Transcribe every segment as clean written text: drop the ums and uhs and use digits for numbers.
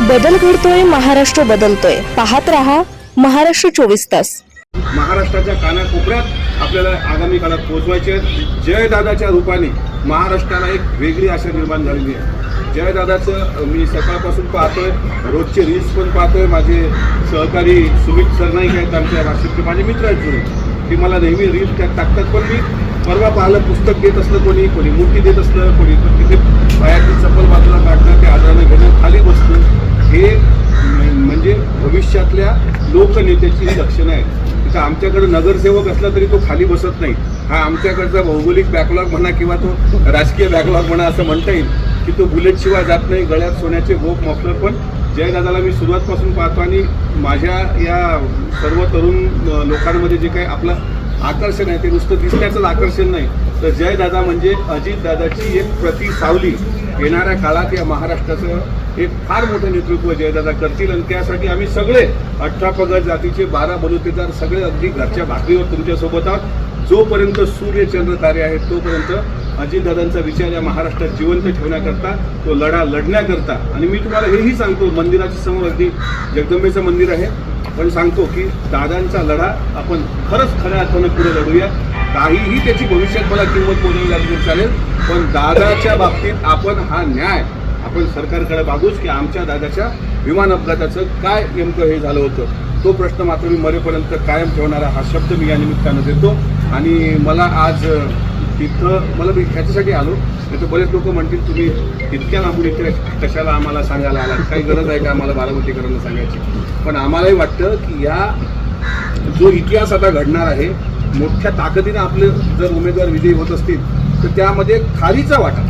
बदल घडतोय, महाराष्ट्र बदलतोय. पाहत रहा महाराष्ट्र 24 तास. महाराष्ट्राच्या कानाकोपऱ्यात आपल्याला आगामी काळात पोहोचवायचे. जयदादाच्या रूपाने महाराष्ट्राला एक वेगळी आशा निर्माण झालेली आहे. जयदादाचं मी सकाळपासून पाहतोय, रोजचे रील्स पण पाहतोय. माझे सहकारी सुमित सरनाईक आहेत, आमच्या नाशिकचे माझे मित्र आहेत जुने, ते मला नेहमी रील्स त्यात टाकतात. पण मी परवा पाहिलं, पुस्तक देत असलं कोणी मूर्ती देत असलं, कोणी तिथे पायातली चप्पल बाजूला काढणं, ते आदराने घेणं, खाली बसणं, हे म्हणजे भविष्यातल्या लोकनेत्याची ही लक्षणं आहेत. तिथं आमच्याकडे नगरसेवक असला तरी तो खाली बसत नाही. हा आमच्याकडचा भौगोलिक बॅकलॉग म्हणा किंवा तो राजकीय बॅकलॉग म्हणा असं म्हणता येईल की तो बुलेटशिवाय जात नाही. गळ्यात सोन्याचे गोप मफलर. पण जयदादाला मी सुरुवातपासून पाहतो आणि माझ्या या सर्व तरुण लोकांमध्ये जे काही आपलं आकर्षण आहे ते नुसतं दिसण्याचंच आकर्षण नाही, तर जयदादा म्हणजे अजितदादाची एक प्रतिसावली. येणाऱ्या काळात या महाराष्ट्राचं एक फार मोठं नेतृत्व जयदादा करतील आणि त्यासाठी आम्ही सगळे 18 पगड जातीचे 12 बलुतेदार सगळे अगदी घरच्या भाकरीवर तुमच्यासोबत आहोत. जोपर्यंत सूर्य चंद्र तारे आहेत तोपर्यंत अजितदादांचा विचार या महाराष्ट्रात जिवंत ठेवण्याकरता, तो लढा लढण्याकरता. आणि मी तुम्हाला हेही सांगतो, मंदिराच्या समोर अगदी जगदंबेचं मंदिर आहे, पण सांगतो की दादांचा लढा आपण खरंच खऱ्या अर्थानं पुढे लढूया. काहीही त्याची भविष्यात मला किंमत मोजावी लागली चालेल, पण दादाच्या बाबतीत आपण हा न्याय आपण सरकारकडे मागूच की आमच्या दादाच्या विमान अपघाताचं काय नेमकं हे झालं होतं. तो प्रश्न मात्र मी मरेपर्यंत कायम ठेवणारा हा शब्द मी या निमित्तानं देतो. आणि मला आज तिथं मी ह्याच्यासाठी आलो, नाही तर बरेच लोक म्हणतील तुम्ही इतक्या लांबून इथे कशाला आम्हाला सांगायला आला, काही गरज आहे का आम्हाला बारामतीकरांना सांगायची. पण आम्हालाही वाटतं की या जो इतिहास आता घडणार आहे, मोठ्या ताकदीनं आपले जर उमेदवार विजयी होत असतील तर त्यामध्ये खारीचा वाटा,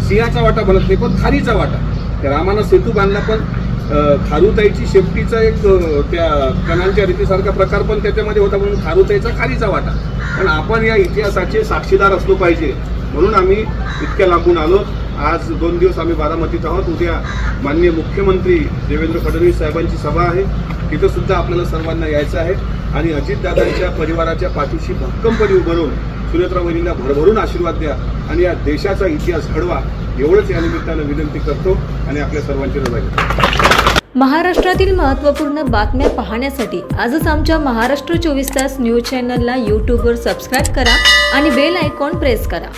सिंहाचा वाटा बनत नाही पण खारीचा वाटा. त्या रामानं सेतू बांधला पण खारुताईची शेपटीचा एक त्या कणांच्या रीतीसारखा प्रकार पण त्याच्यामध्ये होता, म्हणून खारुताईचा खारीचा वाटा. पण आपण या इतिहासाचे साक्षीदार असलो पाहिजे, म्हणून आम्ही इतक्या लांबून आलो. आज 2 दिवस आम्ही बारामतीत आहोत. उद्या माननीय मुख्यमंत्री देवेंद्र फडणवीस साहेबांची सभा आहे, तिथं सुद्धा आपल्याला सर्वांना यायचं आहे. आणि अजितदादांच्या परिवाराच्या पाठीशी भक्कमपणे उभं राहून सुनेत्रा वहिनींना भरभरून आशीर्वाद द्या आणि या देशाचा इतिहास घडवा, एवढंच या निमित्तानं विनंती करतो आणि आपल्या सर्वांची रजा घेतो. महाराष्ट्रातील महत्त्वपूर्ण बातम्या पाहण्यासाठी आजच आमच्या महाराष्ट्र 24 तास न्यूज चॅनलला यूट्यूबवर सबस्क्राईब करा आणि बेल आयकॉन प्रेस करा.